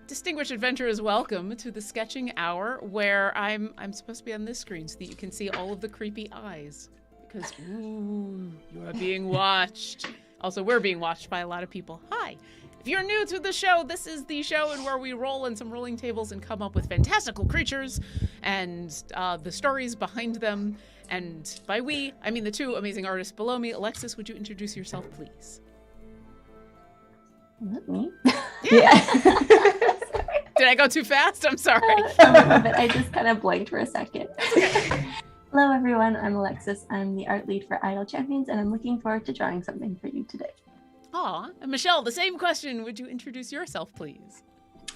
Distinguished adventurers, welcome to the sketching hour, where I'm supposed to be on this screen so that you can see all of the creepy eyes, because ooh, you are being watched. Also, we're being watched by a lot of people. Hi. If you're new to the show, this is the show in where we roll in some rolling tables and come up with fantastical creatures and the stories behind them. And by we, I mean the two amazing artists below me. Alexis, would you introduce yourself, please? Me? Yeah. Did I go too fast? I'm sorry. A little bit. I just kind of blanked for a second. Hello, everyone. I'm Alexis. I'm the art lead for Untitled Champions, and I'm looking forward to drawing something for you today. Aw, and Michelle, the same question. Would you introduce yourself, please?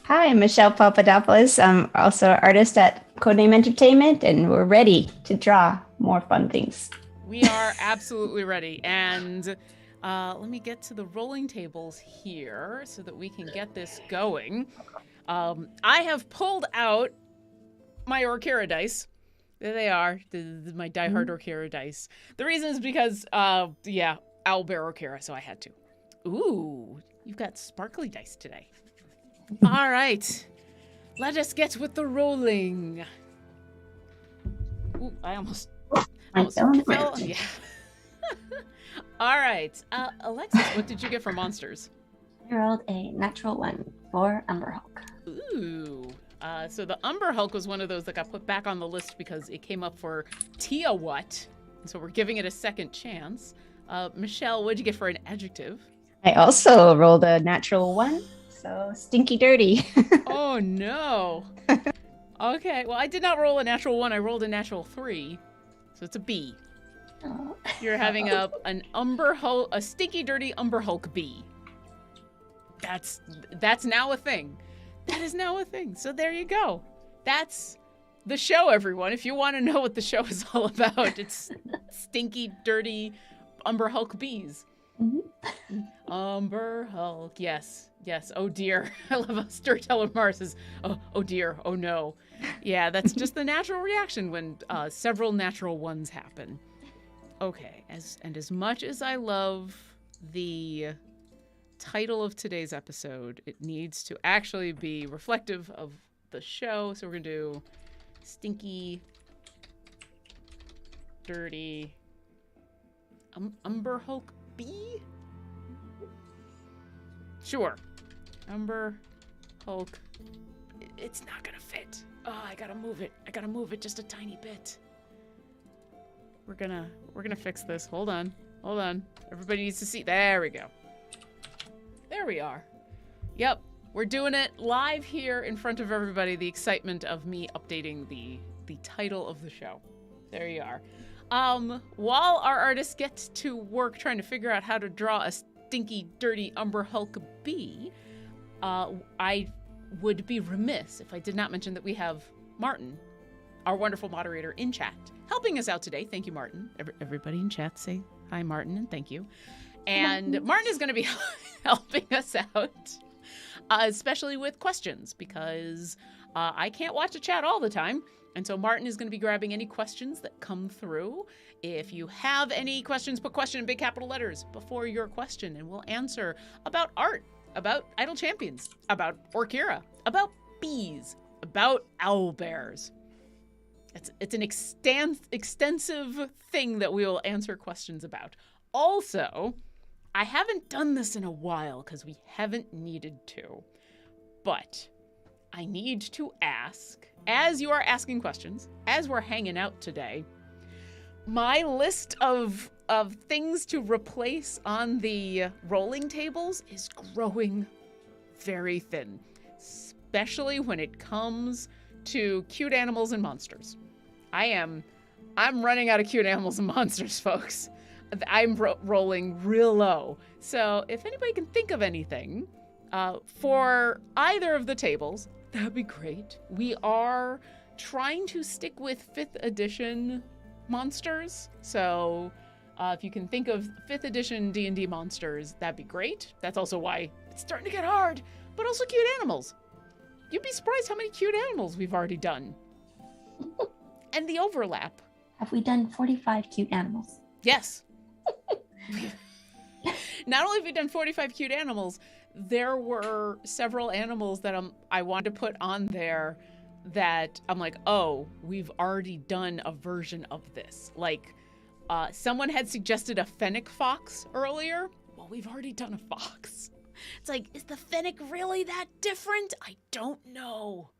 Hi, I'm Michelle Papadopoulos. I'm also an artist at Codename Entertainment, and we're ready to draw more fun things. We are absolutely ready. And let me get to the rolling tables here so that we can get this going. I have pulled out my Orkira dice. There they are, my diehard Orkira dice. The reason is because, Owl Bear Orkira, so I had to. Ooh, you've got sparkly dice today. All right, let us get with the rolling. Ooh, I almost fell. Yeah. All right, Alexis, what did you get for monsters? I rolled a natural 1 for Umber Hulk. Ooh. So the Umber Hulk was one of those that got put back on the list because it came up for Tia What. So we're giving it a second chance. Michelle, what'd you get for an adjective? I also rolled a natural 1, so stinky dirty. Oh, no. Okay, well, I did not roll a natural 1. I rolled a natural 3. So it's a B. Oh. You're having an Umber Hulk, a stinky dirty Umber Hulk B. That's now a thing. That is now a thing. So there you go. That's the show, everyone. If you want to know what the show is all about, it's stinky, dirty Umber Hulk bees. Mm-hmm. Umber Hulk. Yes. Yes. Oh, dear. I love how Storyteller Mars says, oh, dear. Oh, no. Yeah, that's just the natural reaction when several natural ones happen. Okay. As much as I love the title of today's episode, it needs to actually be reflective of the show. So we're gonna do stinky, dirty, Umber Hulk B? Sure. Umber Hulk. It's not gonna fit. Oh, I gotta move it. I gotta move it just a tiny bit. We're gonna fix this. Hold on. Everybody needs to see. There we go. There we are. Yep, we're doing it live here in front of everybody. The excitement of me updating the title of the show. There you are. While our artists get to work trying to figure out how to draw a stinky, dirty Umber Hulk bee, I would be remiss if I did not mention that we have Martin, our wonderful moderator in chat, helping us out today. Thank you, Martin. Everybody in chat say hi, Martin, and thank you. And Martin is going to be helping us out, especially with questions, because I can't watch the chat all the time, and so Martin is going to be grabbing any questions that come through. If you have any questions, put question in big capital letters before your question, and we'll answer about art, about Idle Champions, about Orkira, about bees, about owlbears. It's an extensive thing that we will answer questions about. Also, I haven't done this in a while because we haven't needed to, but I need to ask, as you are asking questions, as we're hanging out today, my list of things to replace on the rolling tables is growing very thin, especially when it comes to cute animals and monsters. I'm running out of cute animals and monsters, folks. I'm rolling real low. So if anybody can think of anything for either of the tables, that'd be great. We are trying to stick with 5th edition monsters. So if you can think of 5th edition D&D monsters, that'd be great. That's also why it's starting to get hard, but also cute animals. You'd be surprised how many cute animals we've already done. And the overlap. Have we done 45 cute animals? Yes. Not only have we done 45 cute animals, there were several animals that I wanted to put on there that I'm like, oh, we've already done a version of this. Like, someone had suggested a Fennec Fox earlier. Well, we've already done a fox. It's like, is the Fennec really that different? I don't know.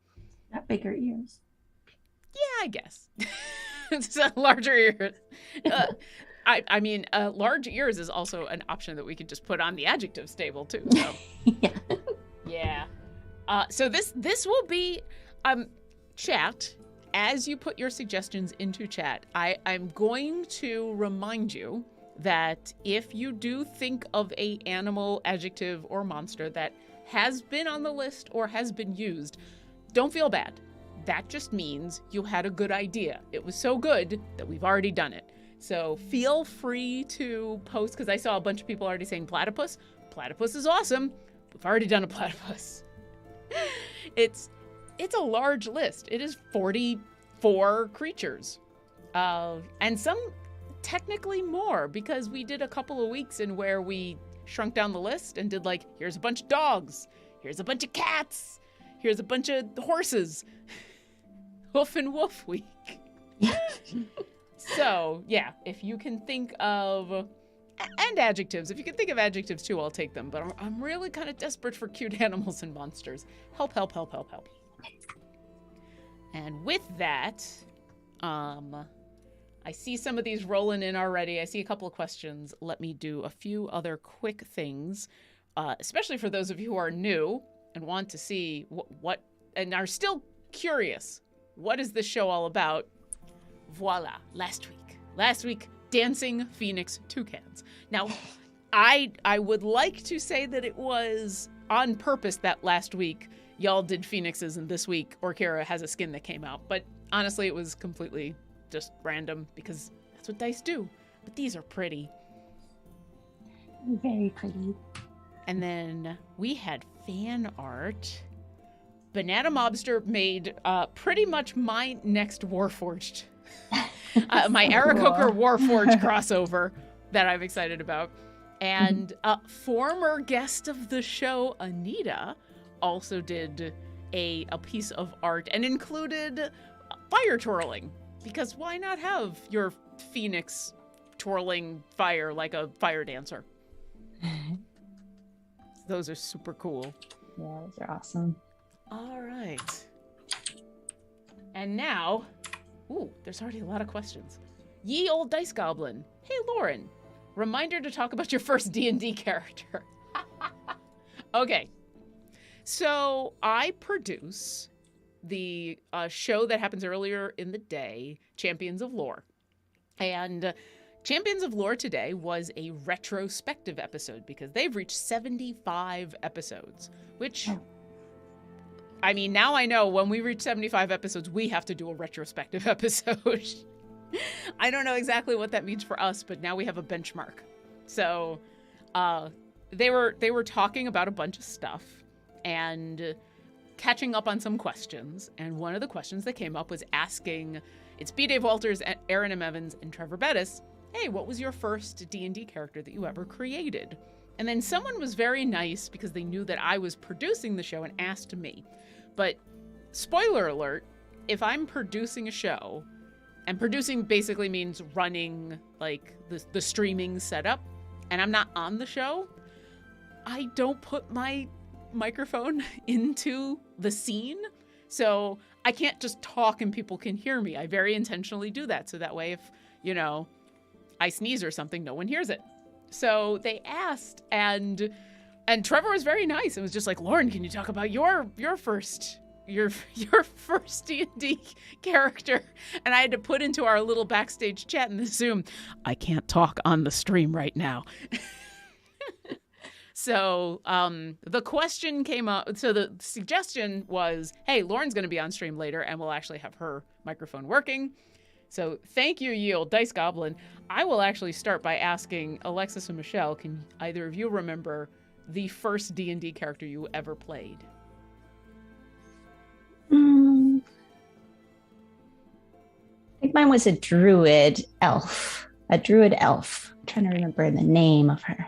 Got bigger ears. Yeah, I guess. It's a larger ears. I mean, large ears is also an option that we could just put on the adjectives table too. So. Yeah. Yeah. So this will be chat. As you put your suggestions into chat, I'm going to remind you that if you do think of a animal, adjective, or monster that has been on the list or has been used, don't feel bad. That just means you had a good idea. It was so good that we've already done it. So feel free to post, because I saw a bunch of people already saying platypus. Platypus is awesome. We've already done a platypus. It's a large list. It is 44 creatures. And some technically more, because we did a couple of weeks in where we shrunk down the list and did like, here's a bunch of dogs, here's a bunch of cats, here's a bunch of horses. Hoof and woof week. So, yeah, if you can think of, and adjectives, if you can think of adjectives too, I'll take them. But I'm really kind of desperate for cute animals and monsters. Help, help, help, help, help. And with that, I see some of these rolling in already. I see a couple of questions. Let me do a few other quick things, especially for those of you who are new and want to see what and are still curious. What is this show all about? Voila, last week, dancing phoenix toucans. Now, I would like to say that it was on purpose that last week y'all did phoenixes and this week Orkira has a skin that came out. But honestly, it was completely just random because that's what dice do. But these are pretty. Very pretty. And then we had fan art. Banana Mobster made pretty much my next Warforged. My Aarakocra Warforged crossover that I'm excited about. And former guest of the show, Anita, also did a piece of art and included fire twirling. Because why not have your phoenix twirling fire like a fire dancer? Those are super cool. Yeah, those are awesome. All right. And now, ooh, there's already a lot of questions. Ye old dice goblin. Hey, Lauren. Reminder to talk about your first D&D character. Okay. So I produce the show that happens earlier in the day, Champions of Lore. And Champions of Lore today was a retrospective episode because they've reached 75 episodes, which... I mean, now I know when we reach 75 episodes, we have to do a retrospective episode. I don't know exactly what that means for us, but now we have a benchmark. So they were talking about a bunch of stuff, and catching up on some questions, and one of the questions that came up was asking, it's B. Dave Walters, Aaron M. Evans, and Trevor Bettis, hey, what was your first D&D character that you ever created? And then someone was very nice because they knew that I was producing the show and asked me. But spoiler alert, if I'm producing a show, and producing basically means running like the streaming setup, and I'm not on the show, I don't put my microphone into the scene. So I can't just talk and people can hear me. I very intentionally do that. So that way if, I sneeze or something, no one hears it. So they asked, and Trevor was very nice. It was just like, Lauren, can you talk about your first D&D character? And I had to put into our little backstage chat in the Zoom, I can't talk on the stream right now. So the question came up. So the suggestion was, hey, Lauren's going to be on stream later and we'll actually have her microphone working. So thank you, ye old Dice Goblin. I will actually start by asking Alexis and Michelle, can either of you remember the first D&D character you ever played? I think mine was a druid elf. I'm trying to remember the name of her.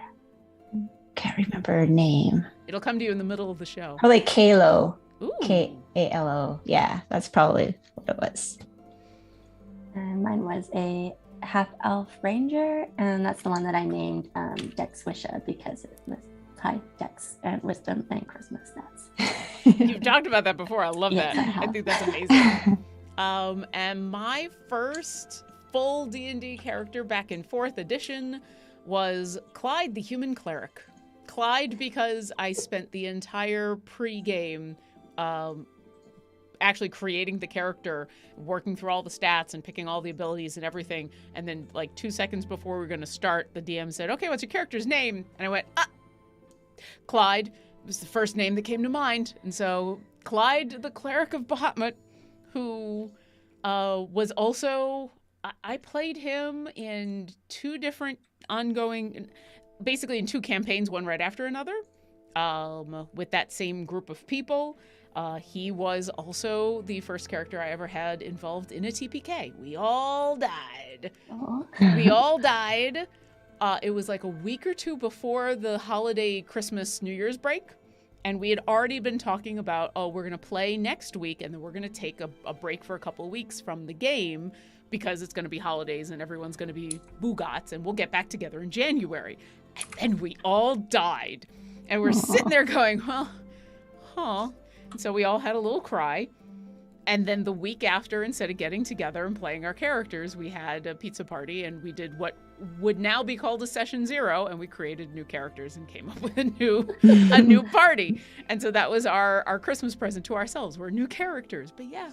Can't remember her name. It'll come to you in the middle of the show. Probably Kalo. Ooh. Kalo. Yeah, that's probably what it was. And mine was a half-elf ranger, and that's the one that I named Dex Wisha because it was high dex and wisdom and charisma stats. You've talked about that before. I love Yes, that. I think that's amazing. And my first full D&D character back in 4th edition was Clyde the Human Cleric. Clyde because I spent the entire pre-game actually creating the character, working through all the stats and picking all the abilities and everything. And then like 2 seconds before we were going to start, the DM said, okay, what's your character's name? And I went, Clyde was the first name that came to mind. And so Clyde, the Cleric of Bahamut, who was also, I played him in 2 different ongoing, basically in 2 campaigns, one right after another, with that same group of people. He was also the first character I ever had involved in a TPK. We all died. We all died. It was like a week or 2 before the holiday Christmas New Year's break. And we had already been talking about, we're going to play next week and then we're going to take a break for a couple of weeks from the game because it's going to be holidays and everyone's going to be boogots and we'll get back together in January. And then we all died. And we're sitting there going, And so we all had a little cry. And then the week after, instead of getting together and playing our characters, we had a pizza party and we did what would now be called a session 0, and we created new characters and came up with a new party. And so that was our Christmas present to ourselves. We're new characters. But yeah,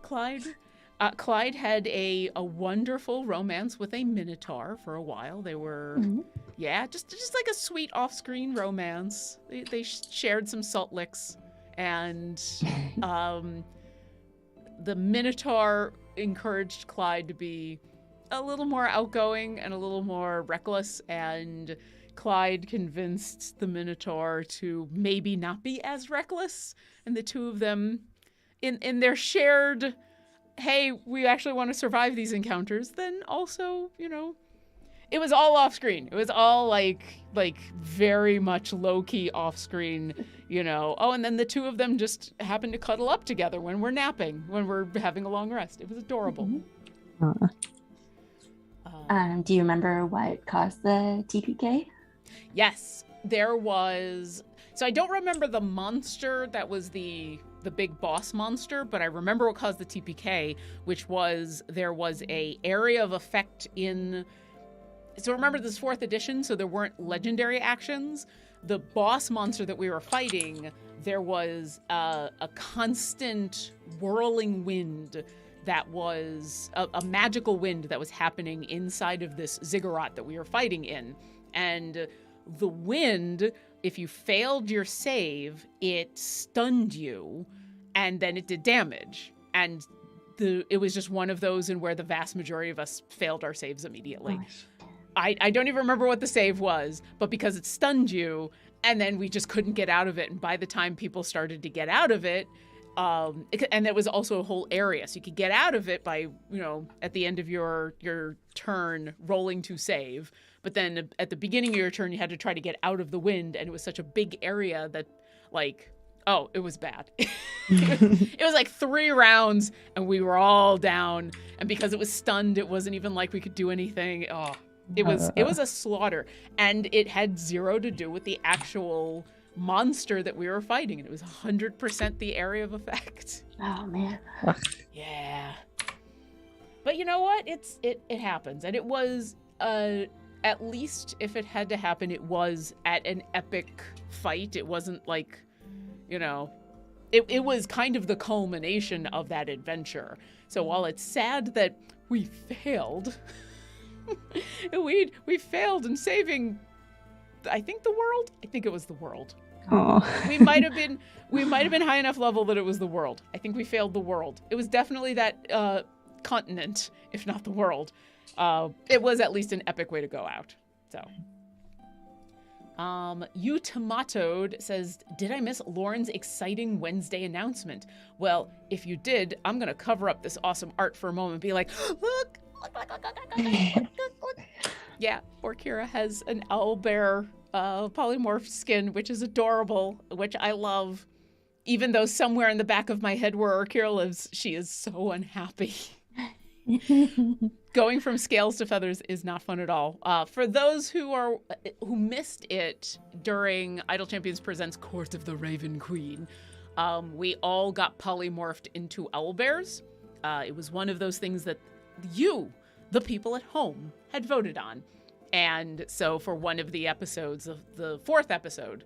Clyde had a wonderful romance with a Minotaur for a while. They were, just like a sweet off-screen romance. They shared some salt licks, and the Minotaur encouraged Clyde to be a little more outgoing and a little more reckless, and Clyde convinced the Minotaur to maybe not be as reckless, and the 2 of them, in their shared, hey, we actually want to survive these encounters, then also, it was all off screen. It was all like very much low-key off screen, and then the 2 of them just happened to cuddle up together when we're napping, when we're having a long rest. It was adorable. Mm-hmm. Do you remember what caused the TPK? Yes, there was. So I don't remember the monster that was the big boss monster, but I remember what caused the TPK, which was there was a area of effect in. So remember, this 4th edition, so there weren't legendary actions. The boss monster that we were fighting, there was a constant whirling wind that was a magical wind that was happening inside of this ziggurat that we were fighting in. And the wind, if you failed your save, it stunned you, and then it did damage. And it was just one of those in where the vast majority of us failed our saves immediately. I don't even remember what the save was, but because it stunned you, And then we just couldn't get out of it. And by the time people started to get out of it, and there was also a whole area. So you could get out of it by, at the end of your turn, rolling to save. But then at the beginning of your turn, you had to try to get out of the wind. And it was such a big area that, it was bad. It was like 3 rounds and we were all down. And because it was stunned, it wasn't even like we could do anything. Oh, it was a slaughter. And it had 0 to do with the actual monster that we were fighting. And it was 100% the area of effect. Oh, man. Yeah. But you know what? It happens. And it was, at least if it had to happen, it was at an epic fight. It wasn't like, it was kind of the culmination of that adventure. So while it's sad that we failed, we failed in saving, I think the world. I think it was the world. Oh. We might have been high enough level that it was the world. I think we failed the world. It was definitely that continent, if not the world. It was at least an epic way to go out. So. You Tomatoed says, did I miss Lauren's exciting Wednesday announcement? Well, if you did, I'm going to cover up this awesome art for a moment and be like, look. Yeah, Orkira has an owlbear polymorph skin, which is adorable, which I love. Even though somewhere in the back of my head where Orkira lives, she is so unhappy. Going from scales to feathers is not fun at all. For those who missed it during Idle Champions Presents Court of the Raven Queen, we all got polymorphed into owlbears. It was one of those things that you, the people at home, had voted on. And so for one of the episodes, of the 4th episode,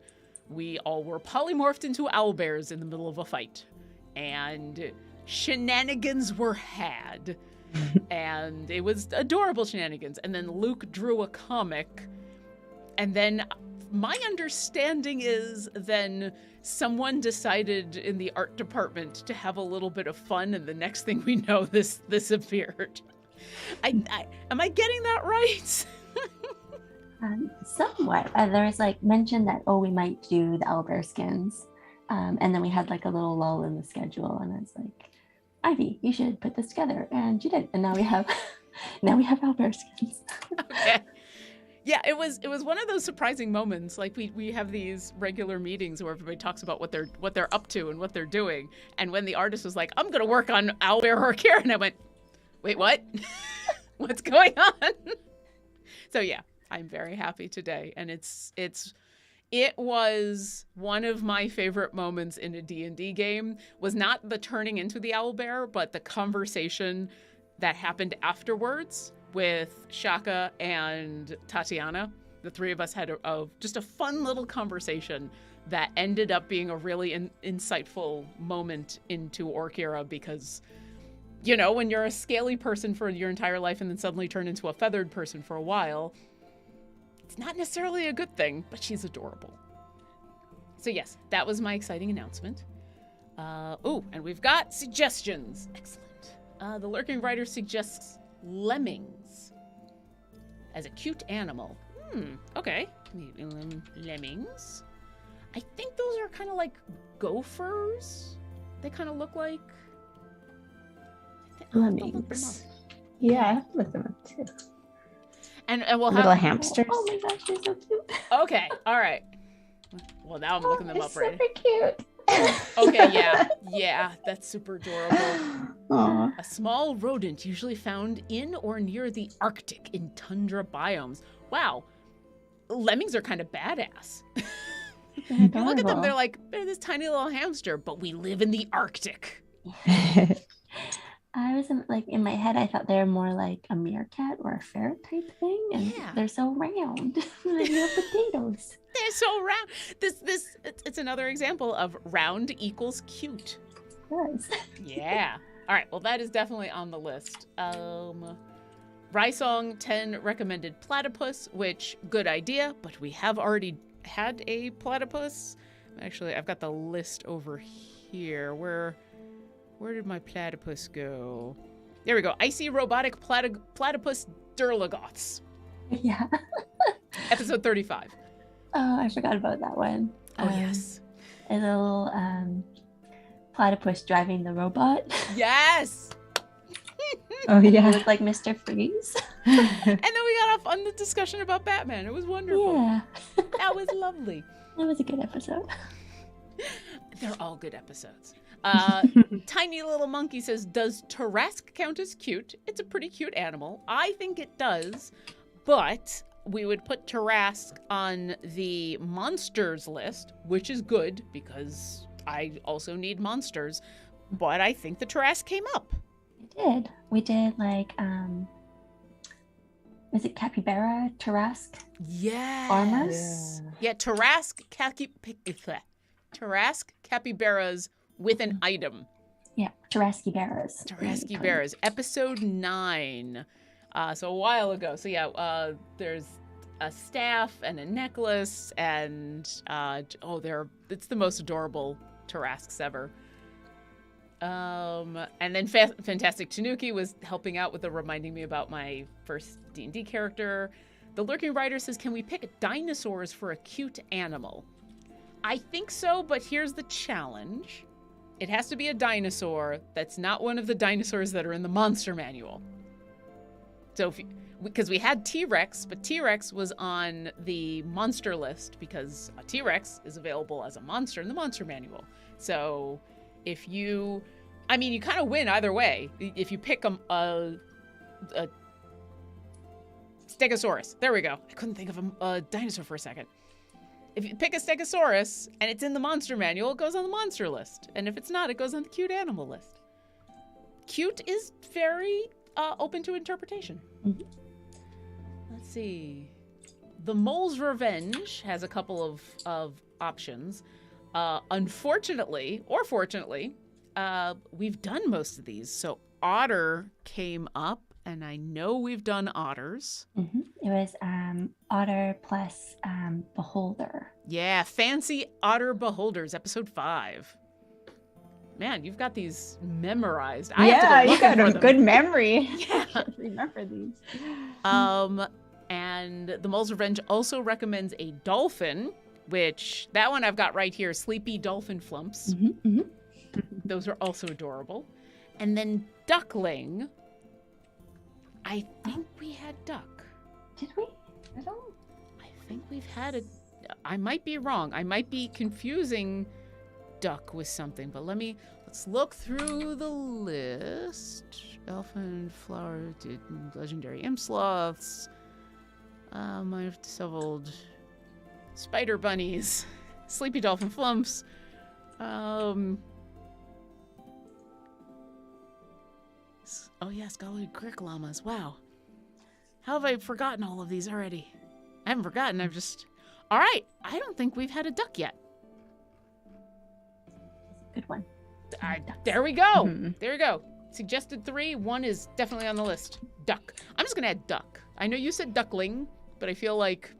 we all were polymorphed into owlbears in the middle of a fight. And shenanigans were had. And it was adorable shenanigans. And then Luke drew a comic. And then my understanding is then someone decided in the art department to have a little bit of fun. And the next thing we know, this appeared. Am I getting that right? Somewhat. There was mention that, we might do the owlbear skins. And then we had a little lull in the schedule. And it's like, Ivy, you should put this together, and you did, and now we have owlbear skins. Okay. Yeah, it was one of those surprising moments. We have these regular meetings where everybody talks about what they're up to and what they're doing, and when the artist was like, "I'm gonna work on owlbear Orkira," and I went, "Wait, what? What's going on?" So yeah, I'm very happy today, and it was one of my favorite moments in a D&D game, was not the turning into the owlbear, but the conversation that happened afterwards with Shaka and Tatiana. The 3 of us had just a fun little conversation that ended up being a really insightful moment into Orkira because, when you're a scaly person for your entire life and then suddenly turn into a feathered person for a while, it's not necessarily a good thing, but she's adorable. So yes, that was my exciting announcement. And we've got suggestions. Excellent. The Lurking Writer suggests lemmings as a cute animal. Okay. Lemmings. I think those are kind of like gophers. They kind of look like... Lemmings. Yeah, I look them up too. And we'll have little hamsters. Oh my gosh, they're so cute. Okay, all right. Well, now I'm looking them up right. Super cute. Okay, yeah, that's super adorable. Aww. A small rodent usually found in or near the Arctic in tundra biomes. Wow, lemmings are kind of badass. You look at them, they're this tiny little hamster, but we live in the Arctic. I was in my head, I thought they were more like a meerkat or a ferret type thing, and they're so round, like little potatoes. They're so round. It's another example of round equals cute. Yes. Yeah. All right. Well, that is definitely on the list. Rysong 10 recommended platypus, which good idea, but we have already had a platypus. Actually, I've got the list over here. Where did my platypus go? There we go. Icy robotic platypus Durlagoths. Yeah. Episode 35. Oh, I forgot about that one. Oh, yes. A little platypus driving the robot. Yes! Oh He yeah. looked like Mr. Freeze. And then we got off on the discussion about Batman. It was wonderful. Yeah. That was lovely. That was a good episode. They're all good episodes. Tiny Little Monkey says, does Tarrasque count as cute? It's a pretty cute animal. I think it does, but we would put Tarrasque on the monsters list, which is good because I also need monsters, but I think the Tarrasque came up. We did like is it capybara Tarrasque Yes. armors? Yeah, Tarrasque capybaras with an item. Yeah, Tarrasque bearers. Tarrasque bearers, episode 9. So a while ago. So yeah, there's a staff and a necklace, and it's the most adorable Tarrasques ever. And then Fantastic Tanuki was helping out with reminding me about my first D&D character. The Lurking Rider says, can we pick dinosaurs for a cute animal? I think so, but here's the challenge. It has to be a dinosaur that's not one of the dinosaurs that are in the monster manual. So because we had T-Rex, but T-Rex was on the monster list because a T-Rex is available as a monster in the monster manual. So if you kind of win either way. If you pick a Stegosaurus. There we go. I couldn't think of a dinosaur for a second. If you pick a Stegosaurus and it's in the monster manual, it goes on the monster list. And if it's not, it goes on the cute animal list. Cute is very open to interpretation. Mm-hmm. Let's see. The Mole's Revenge has a couple of options. Unfortunately, or fortunately, we've done most of these. So Otter came up, and I know we've done Otters. Mm-hmm. It was Otter plus Beholder. Yeah, Fancy Otter Beholders, episode 5. Man, you've got these memorized. I have to go you looking got for a them. good memory. Yeah. Remember these. And The Mole's Revenge also recommends a dolphin, which that one I've got right here, Sleepy Dolphin Flumps. Mm-hmm. Mm-hmm. Those are also adorable. And then Duckling. I think we had Duck. Did we? I think we've had a... I might be wrong. I might be confusing Duck with something, but let's look through the list. Elfin, Flower, Legendary Imp Sloths, my disheveled Spider Bunnies, Sleepy Dolphin Flumps, Scholarly Crick Llamas. Wow. How have I forgotten all of these already? I haven't forgotten, I've just... All right, I don't think we've had a duck yet. Good one. There we go. Mm-hmm. There we go. Suggested 3. 1 is definitely on the list. Duck. I'm just going to add duck. I know you said duckling, but I feel like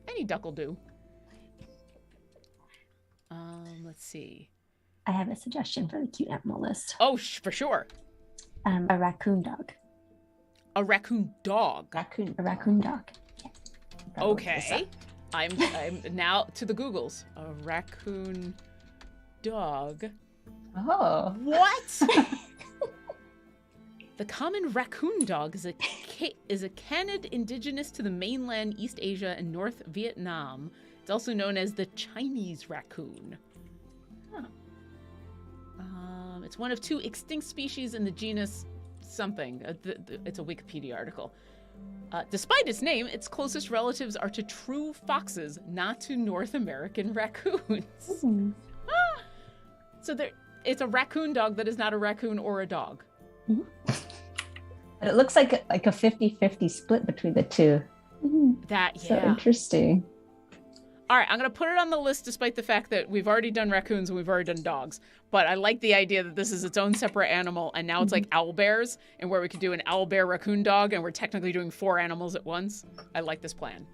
any duck will do. Let's see. I have a suggestion for the cute animal list. Oh, for sure. A raccoon dog. A raccoon dog. A raccoon dog. Yeah. Okay. I'm now to the Googles. A raccoon dog. Oh. What? The common raccoon dog is a canid indigenous to the mainland East Asia and North Vietnam. It's also known as the Chinese raccoon. Huh. It's one of 2 extinct species in the genus something. It's a Wikipedia article. Despite its name, its closest relatives are to true foxes, not to North American raccoons. Mm-hmm. So it's a raccoon dog that is not a raccoon or a dog. Mm-hmm. But it looks like a 50-50 split between the two. Mm-hmm. So interesting. All right, I'm going to put it on the list despite the fact that we've already done raccoons and we've already done dogs. But I like the idea that this is its own separate animal, and now it's like owlbears, and where we could do an owlbear raccoon dog, and we're technically doing 4 animals at once. I like this plan.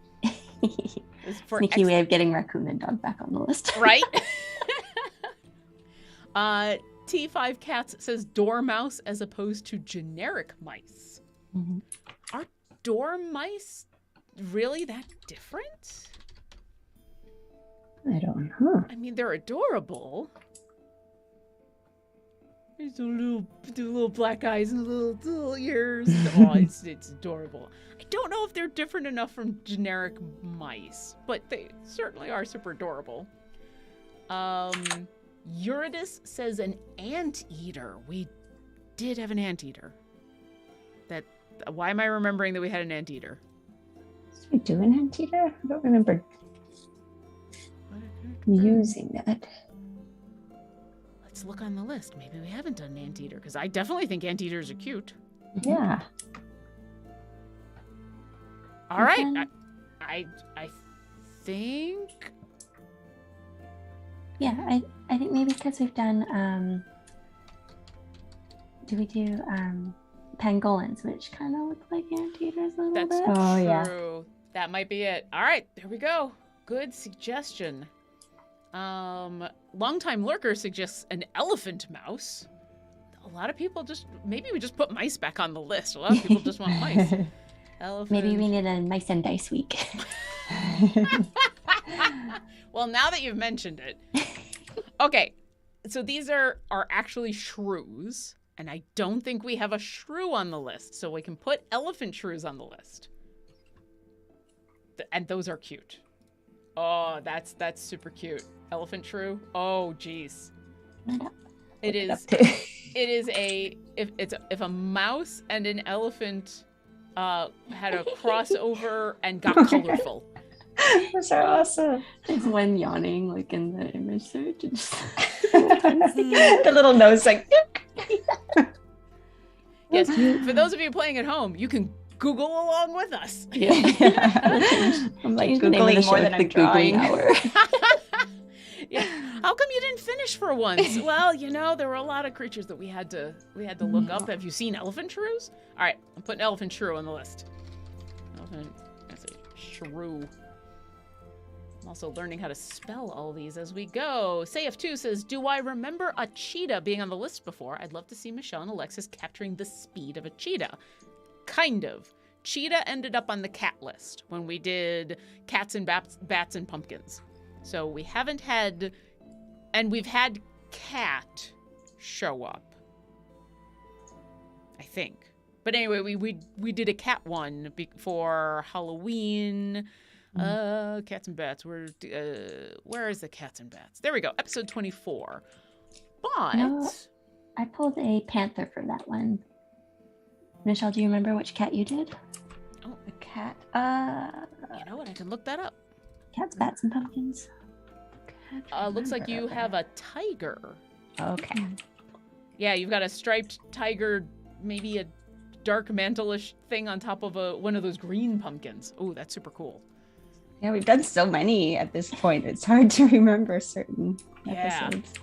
Sneaky way of getting raccoon and dog back on the list. Right? T5 Cats says dormouse as opposed to generic mice. Mm-hmm. Are dormice really that different? I don't know. I mean, they're adorable. There's the little black eyes and little ears. Oh, it's adorable. I don't know if they're different enough from generic mice, but they certainly are super adorable. Eurydice says an anteater. We did have an anteater. Why am I remembering that we had an anteater? Did we do an anteater? I don't remember using that. Let's look on the list. Maybe we haven't done an anteater, because I definitely think anteaters are cute. Yeah. All right. I think... Yeah, I think maybe because we've done, do we do pangolins, which kind of look like anteaters a little That's bit? Oh, yeah. true. That might be it. All right, there we go. Good suggestion. Longtime Lurker suggests an elephant mouse. A lot of people maybe we just put mice back on the list. A lot of people just want mice. Elephant. Maybe we need a mice and dice week. Well, now that you've mentioned it. Okay, so these are actually shrews, and I don't think we have a shrew on the list, so we can put elephant shrews on the list. And those are cute. Oh, that's super cute. Elephant shrew. Oh, geez. It is if a mouse and an elephant had a crossover and got colorful. Those are awesome. There's one yawning, like in the image search. The little nose, like. Yes, for those of you playing at home, you can Google along with us. Yeah. I'm like Change the name of the Googling more show than to I'm drawing. Hour. Yeah. How come you didn't finish for once? Well, there were a lot of creatures that we had to look up. Have you seen elephant shrews? All right, I'm putting elephant shrew on the list. That's a shrew. I'm also learning how to spell all these as we go. Sayf2 says, do I remember a cheetah being on the list before? I'd love to see Michelle and Alexis capturing the speed of a cheetah. Kind of. Cheetah ended up on the cat list when we did cats and bats and pumpkins. So we haven't had, and we've had cat show up, I think. But anyway, we did a cat one for Halloween. Cats and bats. Where is the cats and bats? There we go. Episode 24. But No, I pulled a panther for that one. Michelle, do you remember which cat you did? Oh, A cat. you know what? I can look that up. Cats, bats, and pumpkins. Looks like you have a tiger. Okay. Yeah, you've got a striped tiger, maybe a dark mantle-ish thing on top of one of those green pumpkins. Oh, that's super cool. Yeah, we've done so many at this point. It's hard to remember certain episodes.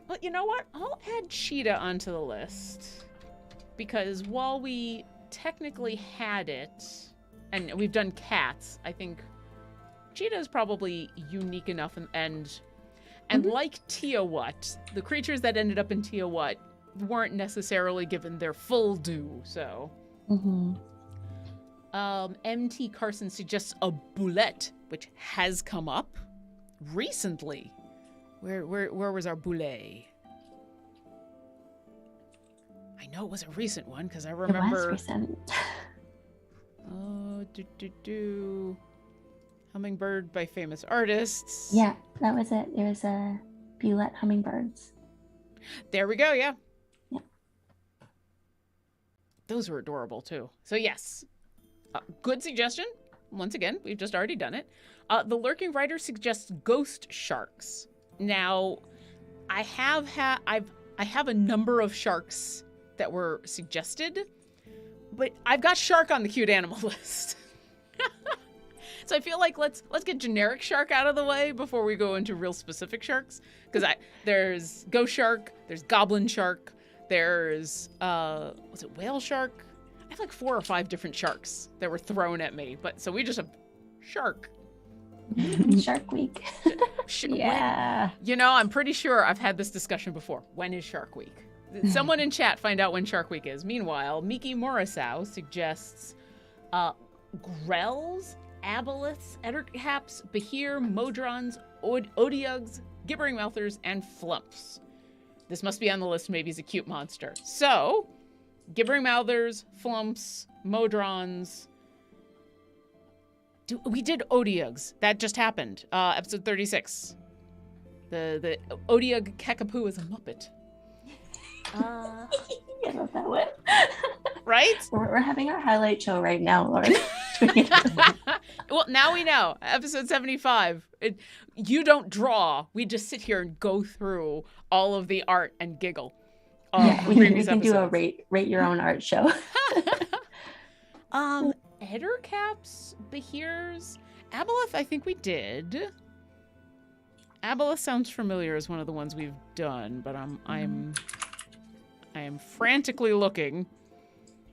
Well, you know what? I'll add cheetah onto the list because while we technically had it, and we've done cats, I think cheetah is probably unique enough, and like Tiawat, the creatures that ended up in Tiawat weren't necessarily given their full due. So, MT Carson suggests a boulette, which has come up recently. Where was our boulet? I know it was a recent one because I remember. It was recent. Oh, Hummingbird by famous artists. Yeah, that was it. There was a Bulette hummingbirds. There we go, yeah. Yeah. Those were adorable too. So yes, good suggestion. Once again, we've just already done it. The Lurking Writer suggests ghost sharks. Now, I have a number of sharks that were suggested, but I've got shark on the cute animal list. So I feel like let's get generic shark out of the way before we go into real specific sharks. Because there's ghost shark, there's goblin shark, there's was it whale shark? I have like 4 or 5 different sharks that were thrown at me. But so we just have shark. Shark Week. Yeah. I'm pretty sure I've had this discussion before. When is Shark Week? Someone in chat find out when Shark Week is. Meanwhile, Miki Morrisau suggests grells, aboliths, ettercaps, behir, modrons, Odiugs, gibbering mouthers, and flumps. This must be on the list. Maybe he's a cute monster. So, gibbering mouthers, flumps, modrons. We did Odiugs. That just happened. Episode 36. The Odiug Kakapoo is a Muppet. I love that one. Right? We're having our highlight show right now, Lauren. Well, now we know. Episode 75. You don't draw. We just sit here and go through all of the art and giggle. Yeah, we can do a episodes. rate your own art show. Ettercaps, Behirs, Aboleth, I think we did. Aboleth sounds familiar as one of the ones we've done, but I am frantically looking.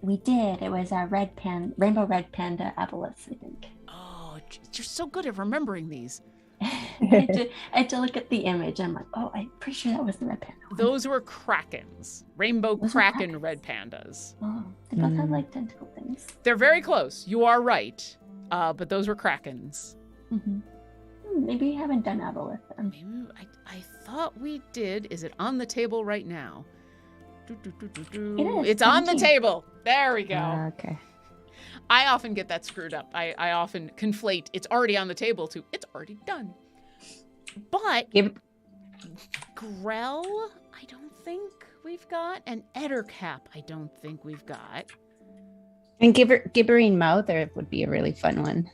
We did. It was our rainbow red panda aboleth, I think. Oh, you're so good at remembering these. I had to look at the image. I'm like, oh, I'm pretty sure that was the red panda one. Those were krakens. Rainbow Those were kraken krakens. red pandas. Oh, they both have like tentacle things. They're very close. You are right. But those were krakens. Mm-hmm. Maybe we haven't done aboleth. Maybe I thought we did. Is it on the table right now? It is, It's on the 17. table. There we go. Okay. I often get that screwed up. I often conflate it's already on the table to it's already done. But Grell, I don't think we've got. And Ettercap, I don't think we've got. And gibbering mouther would be a really fun one.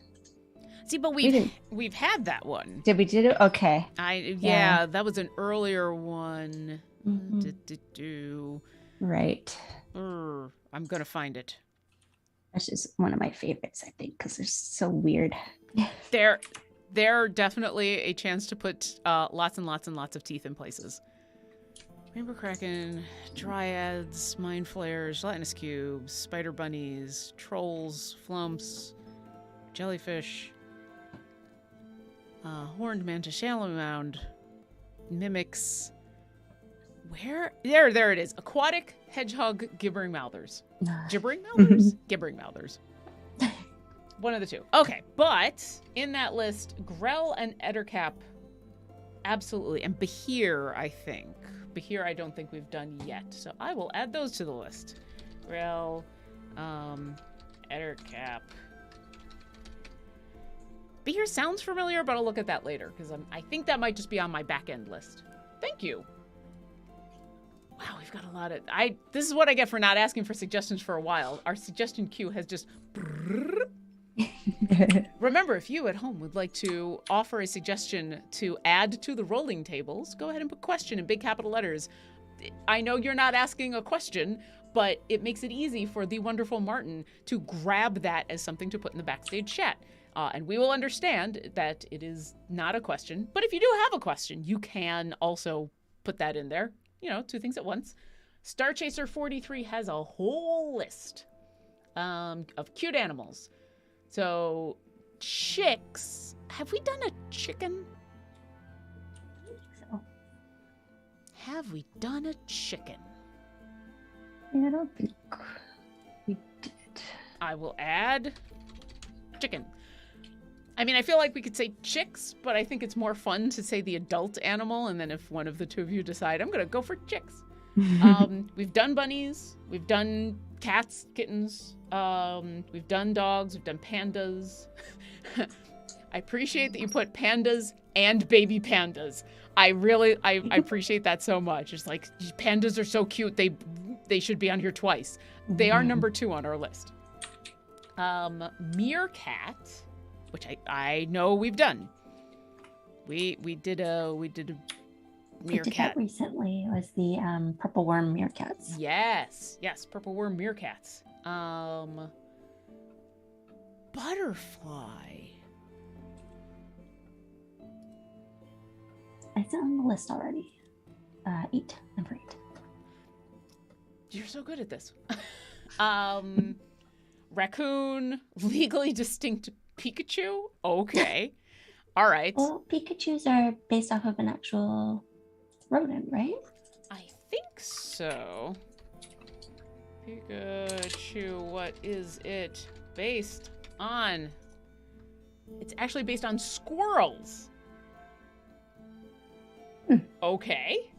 See, but didn't- we've had that one. Did we do it? Okay. Yeah, that was an earlier one. Mhm. Right. I'm gonna find it. That's just one of my favorites, I think, because they're so weird. They're definitely a chance to put lots and lots and lots of teeth in places. Rainbow Kraken, Dryads, Mind Flayers, Gelatinous Cubes, Spider Bunnies, Trolls, Flumps, Jellyfish, Horned Mantis, Shallow Mound, Mimics. Where? There it is. Aquatic Hedgehog Gibbering Mouthers. Gibbering Mouthers? Gibbering Mouthers. One of the two. Okay, but in that list, Grell and Ettercap, absolutely. And Behir, I think. Behir, I don't think we've done yet. So I will add those to the list. Grell, Ettercap. Behir sounds familiar, but I'll look at that later, because I think that might just be on my back-end list. Thank you. Wow, we've got a lot of... This is what I get for not asking for suggestions for a while. Our suggestion queue has just... Remember, if you at home would like to offer a suggestion to add to the rolling tables, go ahead and put question in big capital letters. I know you're not asking a question, but it makes it easy for the wonderful Martin to grab that as something to put in the backstage chat. And we will understand that it is not a question. But if you do have a question, you can also put that in there. You know, two things at once. Star Chaser 43 has a whole list of cute animals. So, chicks. Have we done a chicken? So, Have we done a chicken? I don't think we did. I will add chicken. I mean, I feel like we could say chicks, but I think it's more fun to say the adult animal, and then if one of the two of you decide, I'm going to go for chicks. We've done bunnies. We've done cats, kittens. We've done dogs. We've done pandas. I appreciate that you put pandas and baby pandas. I appreciate that so much. It's like, pandas are so cute. They should be on here twice. They are number 2 on our list. Meerkat, which I know we've done. We did a we did meerkat. that recently. It was the purple worm meerkats. Yes, purple worm meerkats. Butterfly. It's on the list already. 8, number 8. You're so good at this. Raccoon, legally distinct Pikachu. Okay, all right. Well, Pikachus are based off of an actual rodent, right? I think so. Pikachu, what is it based on? It's actually based on squirrels. Okay.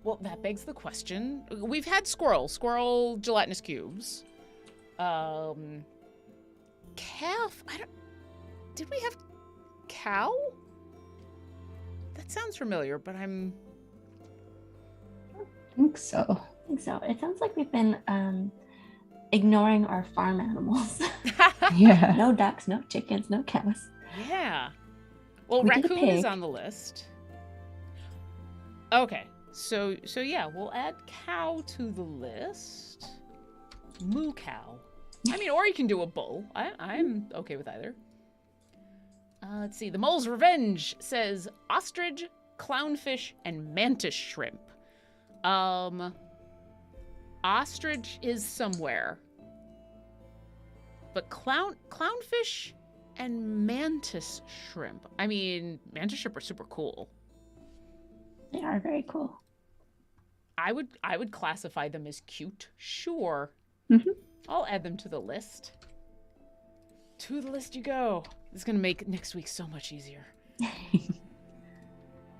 Well, that begs the question. We've had squirrel gelatinous cubes. Calf, did we have cow? That sounds familiar, but I think so. I think so. It sounds like we've been ignoring our farm animals. Yeah. No ducks, no chickens, no cows. Yeah. Well, We did a raccoon is pig. on the list. Okay. So yeah, we'll add cow to the list. Moo cow. I mean, or you can do a bull. I'm okay with either. Let's see. The Mole's Revenge says ostrich, clownfish, and mantis shrimp. Ostrich is somewhere. But clownfish and mantis shrimp. I mean, mantis shrimp are super cool. They are very cool. I would classify them as cute. Sure. Mhm. I'll add them to the list. To the list you go. This is going to make next week so much easier.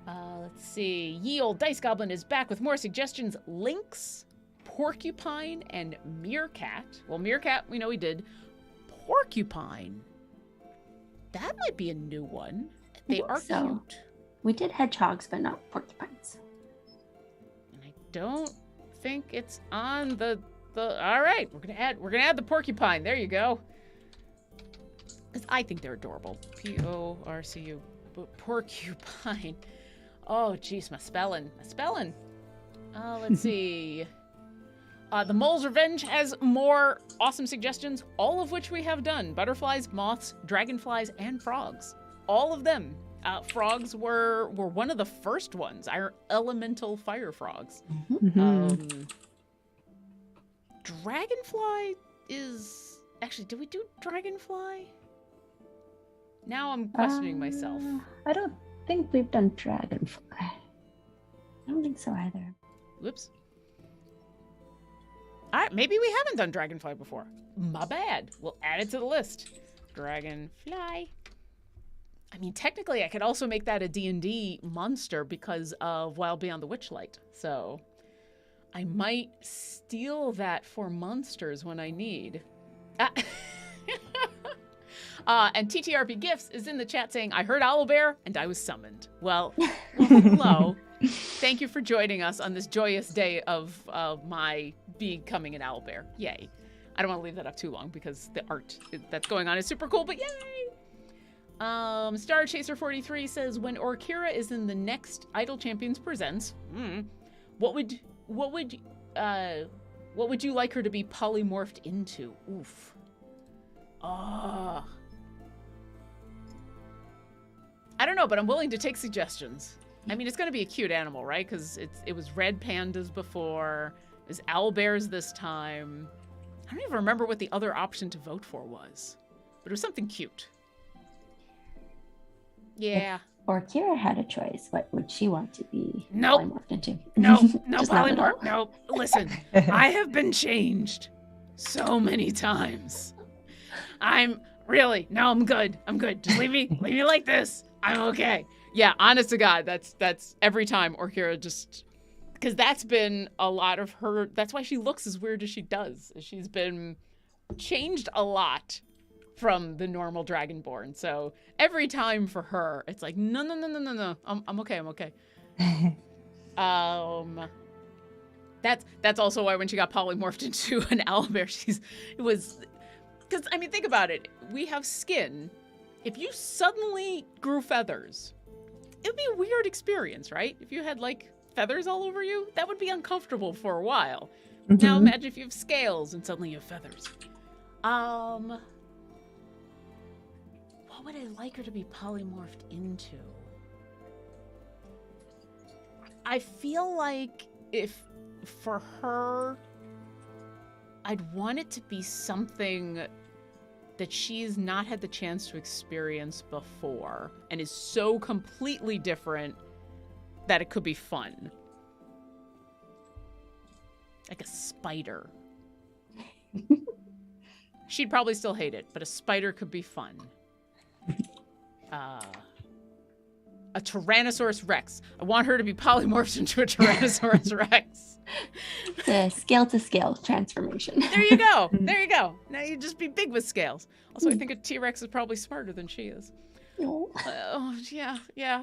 Let's see. Ye Old Dice Goblin is back with more suggestions. Lynx, porcupine, and meerkat. Well, meerkat, we know we did. Porcupine. That might be a new one. They think are so. cute. We did hedgehogs, but not porcupines. And I don't think it's on the all right, we're gonna add the porcupine. There you go. 'Cause I think they're adorable. Porcu, porcupine. Oh, jeez, my spelling. Let's see. The Mole's Revenge has more awesome suggestions, all of which we have done. Butterflies, moths, dragonflies, and frogs. All of them. Frogs were one of the first ones. Our elemental fire frogs. Mhm. Dragonfly is... Actually, did we do dragonfly? Now I'm questioning myself. I don't think we've done dragonfly. I don't think so either. Whoops. All right, maybe we haven't done dragonfly before. My bad. We'll add it to the list. Dragonfly. I mean, technically, I could also make that a D&D monster because of Wild Beyond the Witchlight. So I might steal that for monsters when I need. And TTRP Gifts is in the chat saying, I heard owlbear and I was summoned. Well, hello. Thank you for joining us on this joyous day of my becoming an owlbear. Yay. I don't want to leave that up too long because the art that's going on is super cool, but yay! Star Chaser 43 says, when Orkira is in the next Idle Champions Presents, what would you like her to be polymorphed into? Oof. I don't know, but I'm willing to take suggestions. I mean, it's going to be a cute animal, right? Because it was red pandas before. It was owlbears this time. I don't even remember what the other option to vote for was. But it was something cute. Yeah. Or Kira had a choice. What would she want to be Nope. polymorphed into? No Just not at all. polymorph. No, listen. I have been changed so many times. I'm good. Just leave me like this. I'm okay. Yeah, honest to God, that's every time Orkira just, because that's been a lot of her. That's why she looks as weird as she does. She's been changed a lot from the normal Dragonborn. So every time for her, it's like no. I'm okay. That's also why when she got polymorphed into an owlbear, because I mean, think about it. We have skin. If you suddenly grew feathers, it would be a weird experience, right? If you had like feathers all over you, that would be uncomfortable for a while. Mhm. Now imagine if you have scales and suddenly you have feathers. What would I like her to be polymorphed into? I feel like if for her, I'd want it to be something that she's not had the chance to experience before and is so completely different that it could be fun. Like a spider. She'd probably still hate it, but a spider could be fun. a Tyrannosaurus Rex. I want her to be polymorphed into a Tyrannosaurus Rex. It's a scale-to-scale transformation. There you go. There you go. Now you just be big with scales. Also, I think a T-Rex is probably smarter than she is. No. Oh, yeah.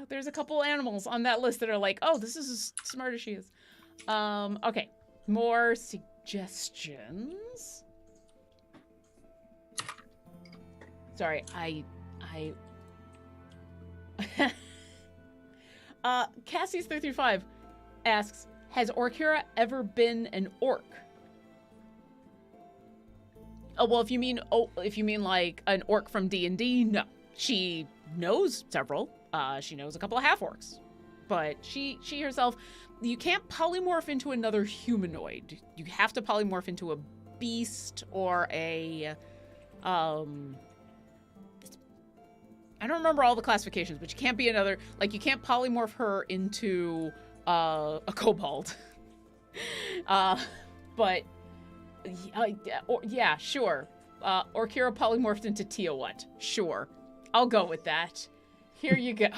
There's a couple animals on that list that are like, oh, this is as smart as she is. Okay. More suggestions. Sorry, Cassie's 335 asks, has Orkira ever been an orc? Oh, well, if you mean like an orc from D&D, no. She knows several. She knows a couple of half-orcs. But she herself, you can't polymorph into another humanoid. You have to polymorph into a beast or a I don't remember all the classifications, but you can't be another, like, you can't polymorph her into a kobold. But yeah, sure. Orkira polymorphed into Tiawat. Sure. I'll go with that. Here you go.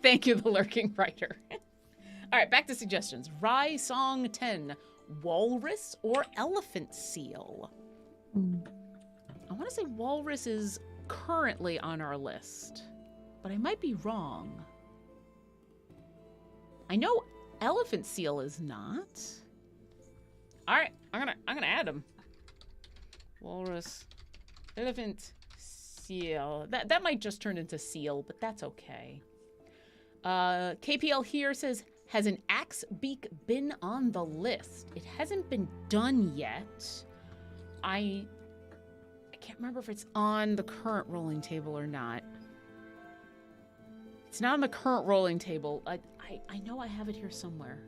Thank you, the lurking writer. All right, back to suggestions. Rye Song 10, walrus or elephant seal? I want to say walrus is currently on our list, but I might be wrong. I know elephant seal is not. All right, I'm gonna add them. Walrus, elephant, seal. That might just turn into seal, but that's okay. KPL here says, has an axe beak been on the list? It hasn't been done yet. I can't remember if it's on the current rolling table or not. It's not on the current rolling table. I know I have it here somewhere.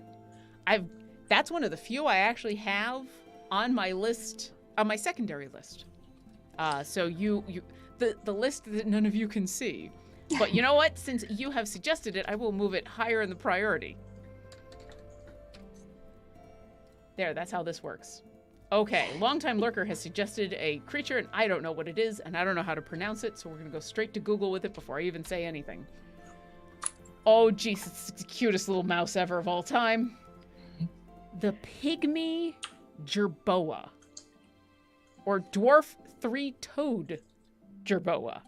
That's one of the few I actually have on my list, on my secondary list. So the list that none of you can see. But you know what? Since you have suggested it, I will move it higher in the priority. There, that's how this works. Okay, longtime lurker has suggested a creature, and I don't know what it is, and I don't know how to pronounce it, so we're gonna go straight to Google with it before I even say anything. Oh, jeez, it's the cutest little mouse ever of all time. The pygmy jerboa, or dwarf three-toed jerboa.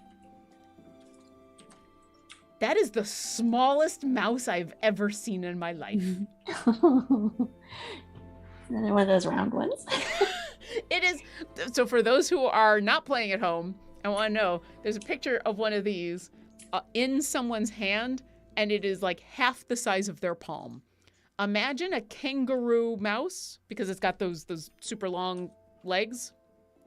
That is the smallest mouse I've ever seen in my life. Another one of those round ones. It is. So for those who are not playing at home and want to know, there's a picture of one of these in someone's hand, and it is like half the size of their palm. Imagine a kangaroo mouse, because it's got those super long legs,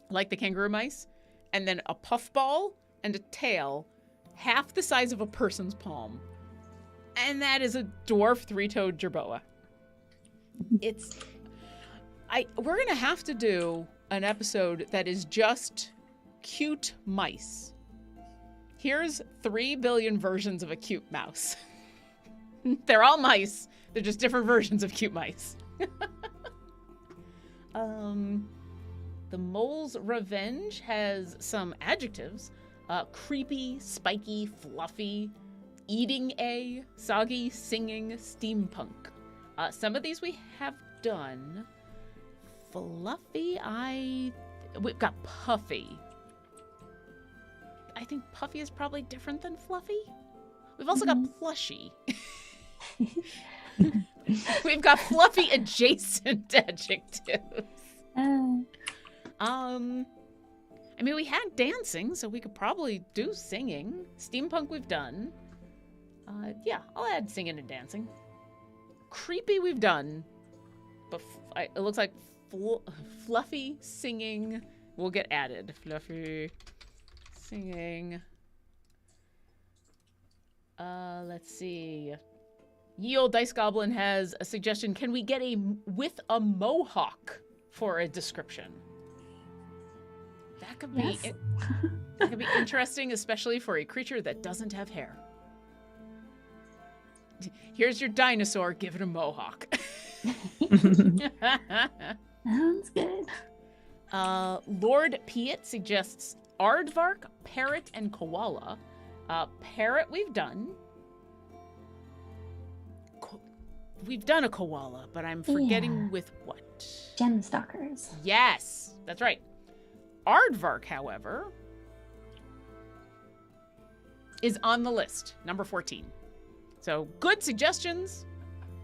like the kangaroo mice, and then a puffball and a tail, half the size of a person's palm. And that is a dwarf three-toed jerboa. We're gonna have to do an episode that is just cute mice. Here's 3 billion versions of a cute mouse. They're all mice. They're just different versions of cute mice. The Mole's Revenge has some adjectives. Creepy, spiky, fluffy, eating a, soggy, singing, steampunk. Some of these we have done. Fluffy, we've got puffy. I think puffy is probably different than fluffy. We've also got plushy. We've got fluffy adjacent adjectives. I mean, we had dancing, so we could probably do singing. Steampunk we've done. Yeah, I'll add singing and dancing. Creepy we've done. But it looks like fluffy singing will get added. Fluffy singing. Let's see. Ye Olde Dice Goblin has a suggestion. Can we get with a mohawk for a description? That could be Yes. that could be interesting, especially for a creature that doesn't have hair. Here's your dinosaur. Give it a mohawk. Sounds good. Lord Piet suggests aardvark, parrot, and koala. Parrot we've done. we've done a koala, but I'm forgetting with what. Gem stalkers. Yes, that's right. Aardvark, however, is on the list, number 14. So good suggestions.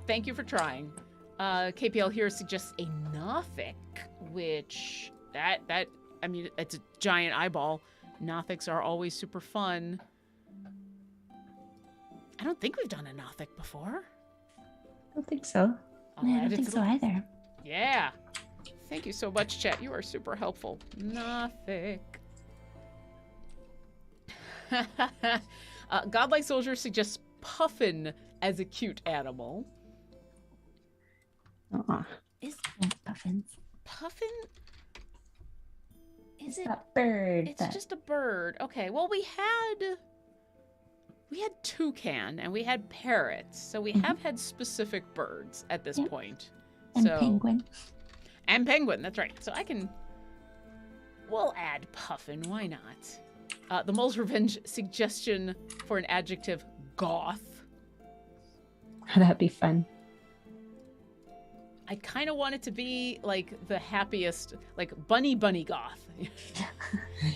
Thank you for trying. KPL here suggests a Nothic, which I mean, it's a giant eyeball. Nothics are always super fun. I don't think we've done a Nothic before. I don't think so. Yeah, I don't think so either. Yeah. Thank you so much, chat. You are super helpful. Nothic. Godlike Soldier suggests Puffin as a cute animal. Is puffins? Puffin? Is It's it? that bird. It's just a bird. Okay. Well, we had toucan and we had parrots, so we have had specific birds at this point. And So penguin. and penguin. That's right. So we'll add Puffin. Why not? The Mole's Revenge suggestion for an adjective: goth. That'd be fun. I kind of want it to be like the happiest, like bunny goth.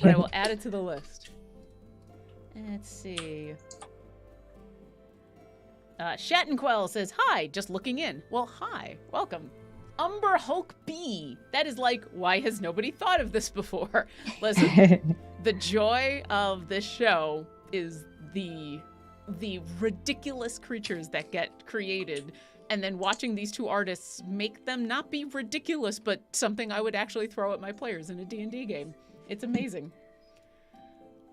But I will add it to the list. Let's see. Shattenquell says, hi, just looking in. Well, hi, welcome. Umber Hulk B. That is like, why has nobody thought of this before? Listen, the joy of this show is the ridiculous creatures that get created, and then watching these two artists make them not be ridiculous, but something I would actually throw at my players in a D&D game. It's amazing.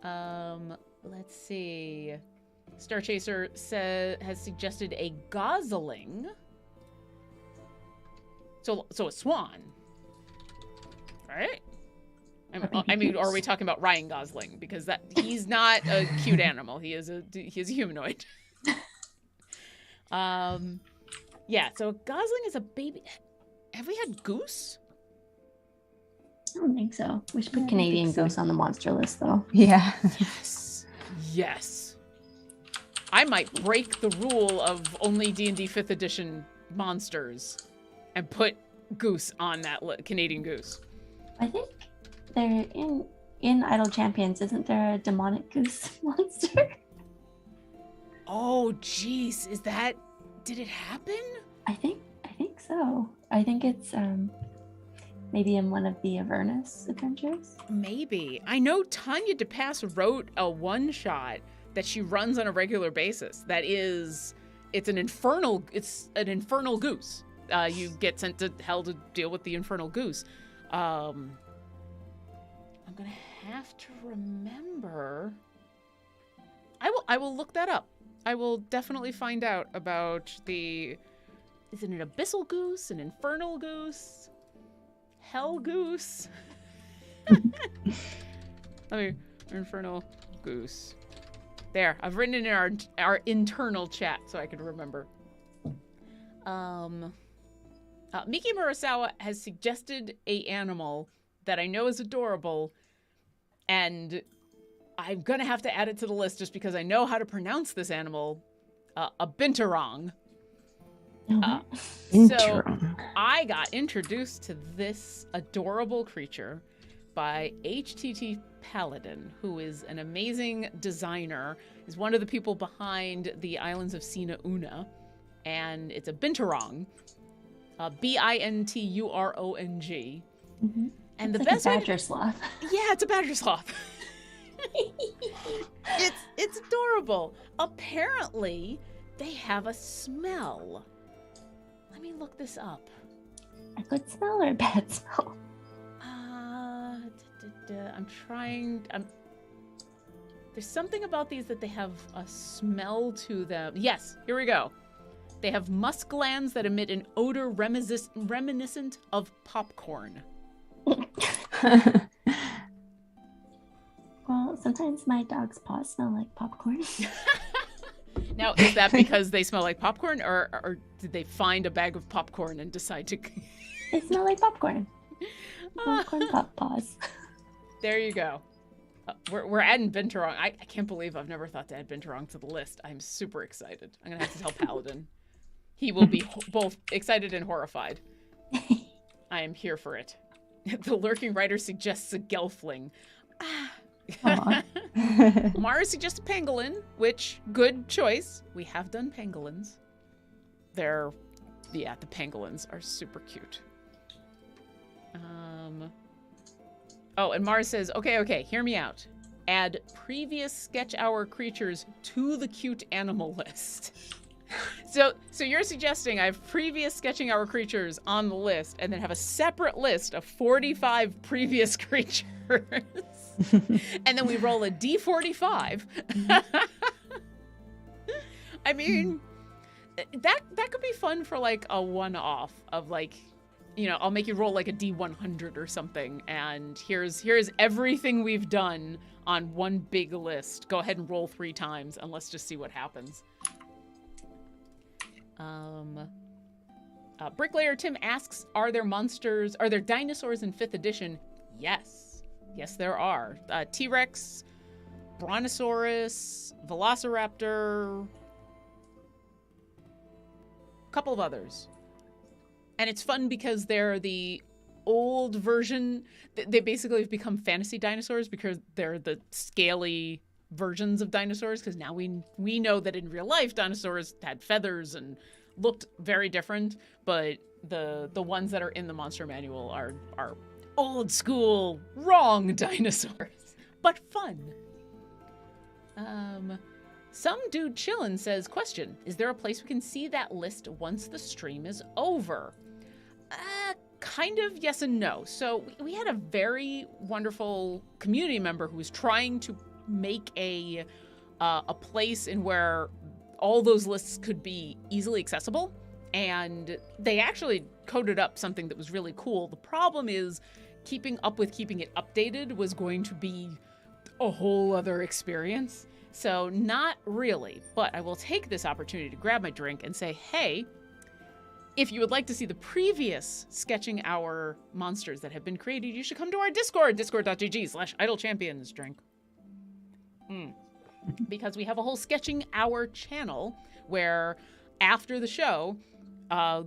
Let's see. Star Chaser has suggested a gosling. So a swan, right? I mean, are we talking about Ryan Gosling? Because he's not a cute animal. He is a humanoid. Yeah. So a gosling is a baby. Have we had goose? I don't think so. We should put Canadian goose on the monster list, though. Yeah. Yes. I might break the rule of only D&D 5th edition monsters and put goose on that Canadian goose. I think they're in Idle Champions. Isn't there a demonic goose monster? Oh, jeez. Did it happen? I think so. I think it's maybe in one of the Avernus adventures. Maybe. I know Tanya DePass wrote a one-shot that she runs on a regular basis. It's an infernal goose. You get sent to hell to deal with the infernal goose. I'm gonna have to remember. I will look that up. I will definitely find out about is it an abyssal goose, an infernal goose, hell goose? Infernal goose. There, I've written it in our internal chat so I can remember. Miki Murasawa has suggested a animal that I know is adorable, and I'm gonna have to add it to the list just because I know how to pronounce this animal. A Binturong. So I got introduced to this adorable creature by HTT Paladin, who is an amazing designer, is one of the people behind the Islands of Sina Una, and it's a Binturong, Binturong. Mm-hmm. And it's the best badger sloth. Yeah, it's a badger sloth. It's adorable. Apparently, they have a smell. Let me look this up. A good smell or a bad smell? I'm trying. There's something about these that they have a smell to them. Yes, here we go. They have musk glands that emit an odor reminiscent of popcorn. Well, sometimes my dog's paws smell like popcorn. Now, is that because they smell like popcorn, or did they find a bag of popcorn and decide to... They smell like popcorn. Popcorn pop paws. There you go. We're adding Binturong. I can't believe I've never thought to add Binturong to the list. I'm super excited. I'm going to have to tell Paladin. He will be both excited and horrified. I am here for it. The lurking writer suggests a gelfling. Mara suggests a pangolin, which, good choice. We have done pangolins. The pangolins are super cute. Oh, and Mara says, okay, hear me out. Add previous sketch hour creatures to the cute animal list. So you're suggesting I have previous sketching hour creatures on the list and then have a separate list of 45 previous creatures. And then we roll a D45. I mean, that could be fun for like a one-off of like, I'll make you roll like a D100 or something, and here's everything we've done on one big list. Go ahead and roll 3 times, and let's just see what happens. Bricklayer Tim asks, are there dinosaurs in 5th edition? Yes, there are. T-Rex, Brontosaurus, Velociraptor, a couple of others. And it's fun because they're the old version. They basically have become fantasy dinosaurs because they're the scaly versions of dinosaurs. Because now we know that in real life, dinosaurs had feathers and looked very different. But the ones that are in the monster manual are old school, wrong dinosaurs. But fun. Some dude chillin' says, question, is there a place we can see that list once the stream is over? Kind of yes and no. So we had a very wonderful community member who was trying to make a place in where all those lists could be easily accessible. And they actually coded up something that was really cool. The problem is keeping it updated was going to be a whole other experience. So not really, but I will take this opportunity to grab my drink and say, hey, if you would like to see the previous Sketching Hour monsters that have been created, you should come to our Discord, discord.gg/idlechampions. Drink. Because we have a whole Sketching Hour channel where after the show,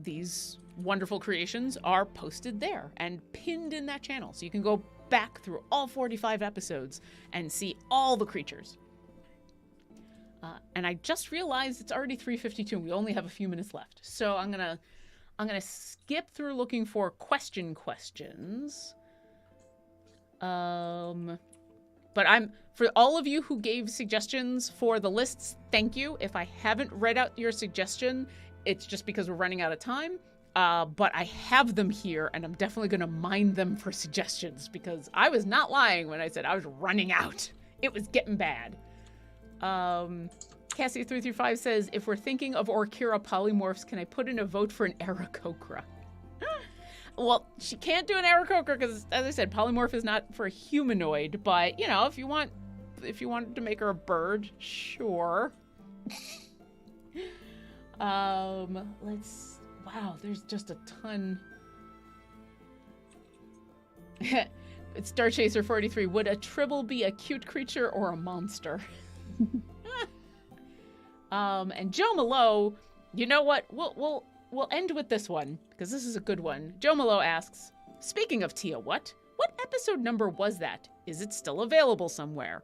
these wonderful creations are posted there and pinned in that channel. So you can go back through all 45 episodes and see all the creatures. And I just realized it's already 3:52 and we only have a few minutes left. So I'm gonna skip through looking for questions. But for all of you who gave suggestions for the lists, thank you. If I haven't read out your suggestion, it's just because we're running out of time. But I have them here and I'm definitely gonna mine them for suggestions because I was not lying when I said I was running out. It was getting bad. Cassie335 says, if we're thinking of Orkira polymorphs, can I put in a vote for an Aarakocra? Well, she can't do an Aarakocra because, as I said, polymorph is not for a humanoid, but, if you wanted to make her a bird, sure. Wow, there's just a ton. It's Star Chaser 43. Would a Tribble be a cute creature or a monster? And Joe Malo, you know what? We'll end with this one because this is a good one. Joe Malo asks, speaking of Tia, what episode number was that? Is it still available somewhere?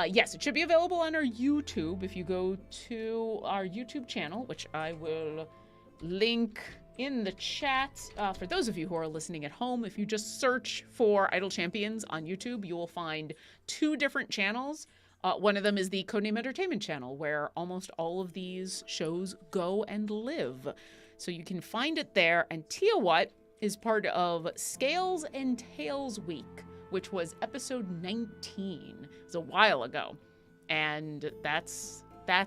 Yes, it should be available on our YouTube. If you go to our YouTube channel, which I will link in the chat. For those of you who are listening at home, if you just search for Idle Champions on YouTube, you will find 2 different channels. One of them is the Codename Entertainment channel, where almost all of these shows go and live. So you can find it there. And Tia What is part of Scales and Tails Week, which was episode 19. It was a while ago. And that's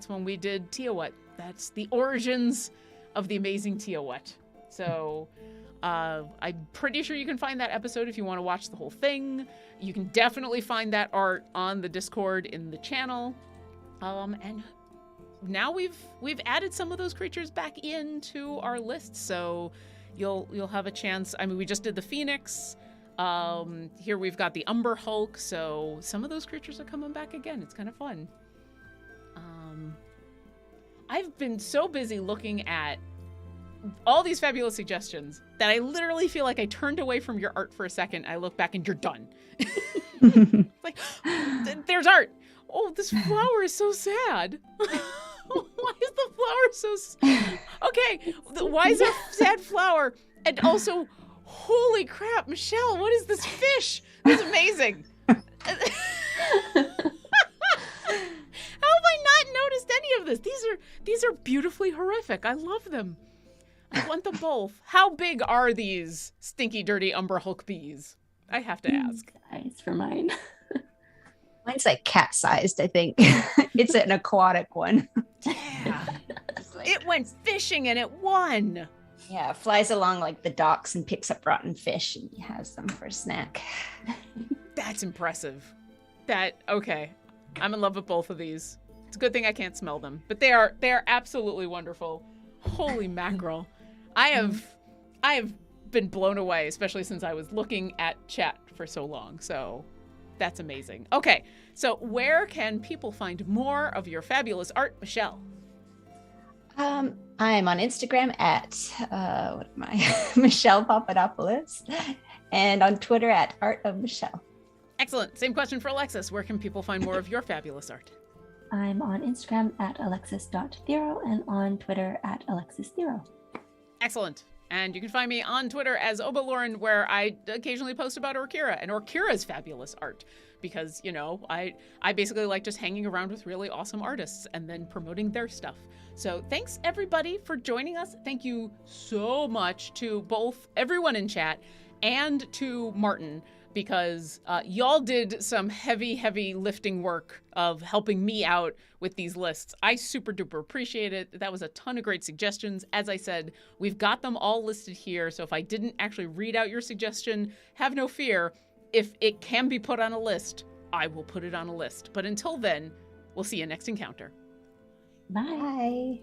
when we did Tia What. That's the origins of the amazing Tia What. So I'm pretty sure you can find that episode if you want to watch the whole thing. You can definitely find that art on the Discord in the channel. And now we've added some of those creatures back into our list, so you'll have a chance. I mean, we just did the Phoenix. Here we've got the Umber Hulk, so some of those creatures are coming back again. It's kind of fun. I've been so busy looking at all these fabulous suggestions that I literally feel like I turned away from your art for a second. I look back and you're done. Like, there's art. Oh, this flower is so sad. Why is the flower so okay, why is there a sad flower? And also, holy crap, Michelle, what is this fish? That's amazing. How have I not noticed any of this? These are beautifully horrific. I love them. I want them both. How big are these stinky, dirty Umber Hulk bees? I have to ask. Size for mine. Mine's like cat-sized, I think. It's an aquatic one. Yeah. It went fishing and it won. Yeah, flies along like the docks and picks up rotten fish and has them for a snack. That's impressive. Okay. I'm in love with both of these. It's a good thing I can't smell them, but they are absolutely wonderful. Holy mackerel. I have been blown away, especially since I was looking at chat for so long. So that's amazing. Okay, so where can people find more of your fabulous art, Michelle? I'm on Instagram at Michelle Papadopoulos, and on Twitter at Art of Michelle. Excellent. Same question for Alexis. Where can people find more of your fabulous art? I'm on Instagram at alexis.thero and on Twitter at alexisthero. Excellent. And you can find me on Twitter as ObaLauren, where I occasionally post about Orkira and Orkira's fabulous art. Because, you know, I basically like just hanging around with really awesome artists and then promoting their stuff. So thanks, everybody, for joining us. Thank you so much to both everyone in chat and to Martin, because y'all did some heavy lifting work of helping me out with these lists. I super duper appreciate it. That was a ton of great suggestions. As I said, we've got them all listed here. So if I didn't actually read out your suggestion, have no fear. If it can be put on a list, I will put it on a list. But until then, we'll see you next encounter. Bye. Bye.